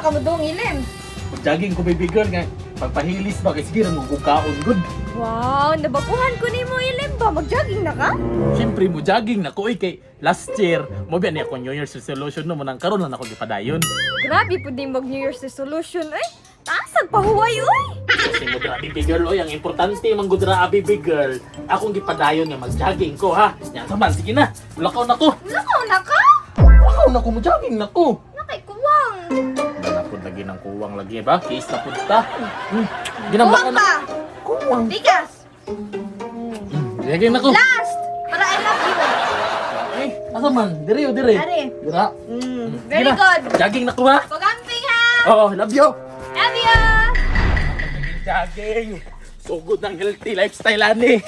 ka mo dong ilim. Jogging ko baby girl nga. Pagpahilis ba kay sige mo kukaon good. Wow, nabaguhan ko ni mo ilim ba? Mag-jogging na ka? Siyempre mo jogging na ko kay last year mo biyan ni ako New Year's resolution no mo nang karon lang ako gipadayon. Grabe po din mag New Year's resolution eh. Taasag pahuway oy. Kasi mo dra baby girl oy, ang importante man gud dra baby girl. Akong gipadayon nga mag-jogging ko ha. Yan saman sige na. Lakaw na ko. Lakaw na ka? Lakaw na ko mo jogging na ko. Nakay kuwang. Napod lagi ng kuwang lagi ba? Kiis na pud ta. Kuwang pa. Kuwang. Tigas. Lagi na ko. Last. Para I love you. Eh, asa man? Dire o dire. Are. Dira. Very good. Jogging na ko ha. Pagamping ha. Oo, love you. Love you. Jogging. So good ng healthy lifestyle ani.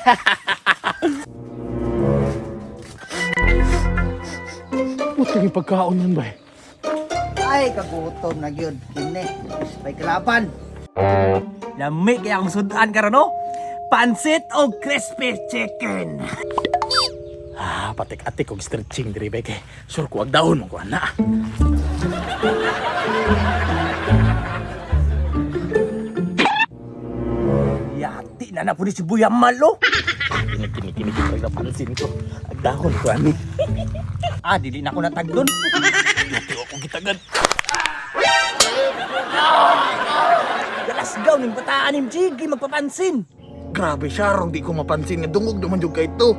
Puto yung pagkaon nun ba? Ay, kagutom na gyud kini. May kalaban. Lami kaya ang sudan ka no? Pansit o crispy chicken. Patik-atik og stretching diri ba kay sure ko ag daon ko ana. Yati na na po si Buya Malo. Kini ko pansin ko. Ag daon ko ani. Dili na ako natagdon. Dito ako gitagad. Galasgaw ning bataan ning Jiggy magpapansin. Grabe siya, rong di ko mapansin nga dungog naman yung ito.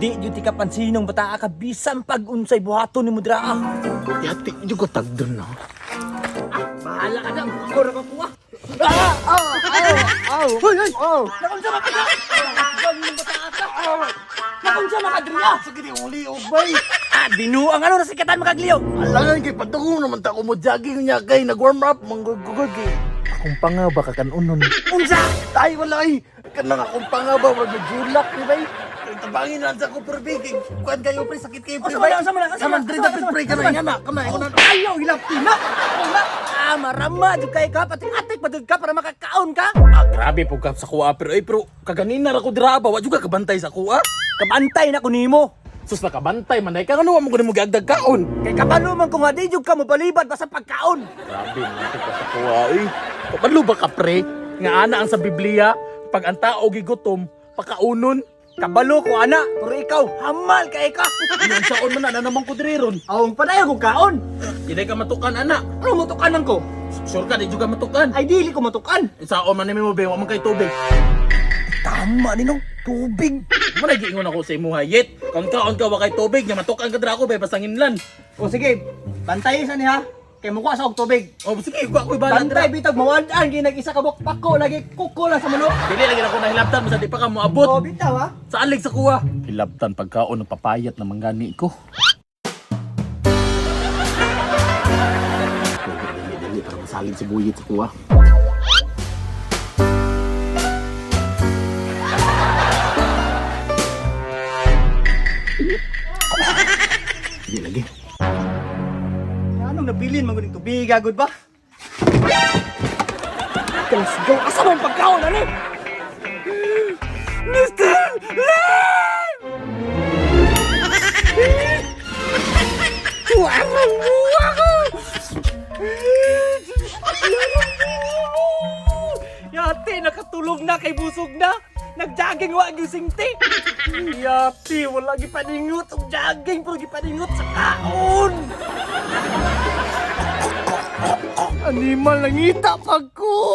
Di jud ti kapansinong bataa ka bisan pag unsay buhaton ni Mudraa. Yati juga tagdon na. Bahala ka na, ako ra ka kuha. Nakunsa makadra. Nakunsa makadra. Sige di uli og bay. Dinuang ano na sikatan makagliyo. Alangan kay padung naman ta ko mo jogging niya kay nag-warm up manggugugod kay. Akong pangaba ka kanunon. Unsa? Ay walay. Kanang akong pangaba wag nagulak ni bay. Tabangin lang sa ko pero big. Kuan kayo pre sakit kayo pre. Sama diri dapat pre ka na nga kana. Ayaw hilap tina. Marama jud kay ka patik-atik padud ka para makakaon ka. Grabe po ka sa kuha pero kaganina ra ko dira ba wa juga kabantay sa kuha. Kabantay na ko nimo. Sus nakabantay man dai ka ano mo gud mo giagdag kaon. Kay kabalo man ko nga di jud ka mo palibad basta pagkaon. Grabe man ka sa kuha eh. Kabalo ba ka pre? Nga ana ang sa Biblia pag ang tao gigutom pakaunon. Kabalo ko ana, pero ikaw hamal kay ka. Yung saon man na naman ko diri ron. Awong padayon ko kaon. Di ka matukan ana. Ano mo tukanan ko? Sure ka di juga matukan. Ay dili ko matukan. Saon man nimo be wa man kay tubig. Tama ninong tubig. Mo nagiingon ako sa imo hayet. Kung kaon ka wa kay tubig nya matukan ka dira ako be basta nginlan. O sige, bantayin sa niya. Kay mukuha sa og tubig. Oh sige ko ako ibalan Bantay dira. bitag mawad-an ginag isa ka pako lagi kuko lang sa manok. Dili lagi ako nahilabtan basta di pa ka moabot. O bitaw ha. Sa alig sa kuha. Hilabtan pagkaon ng papayat na manggani ko. Dili para masalig si buyit sa kuha. Dili lagi. Anong nabilin man gud tubig agud ba? Let's go. Asa man pagkaon ani? Mr. Lam! Tuwang buwa ko! Yati, nakatulog na kay busog na. Nag-jogging wa gisingti. Yati, wala gipaningot og jogging pero gipaningot sa kaon. Animal nangita pag ko.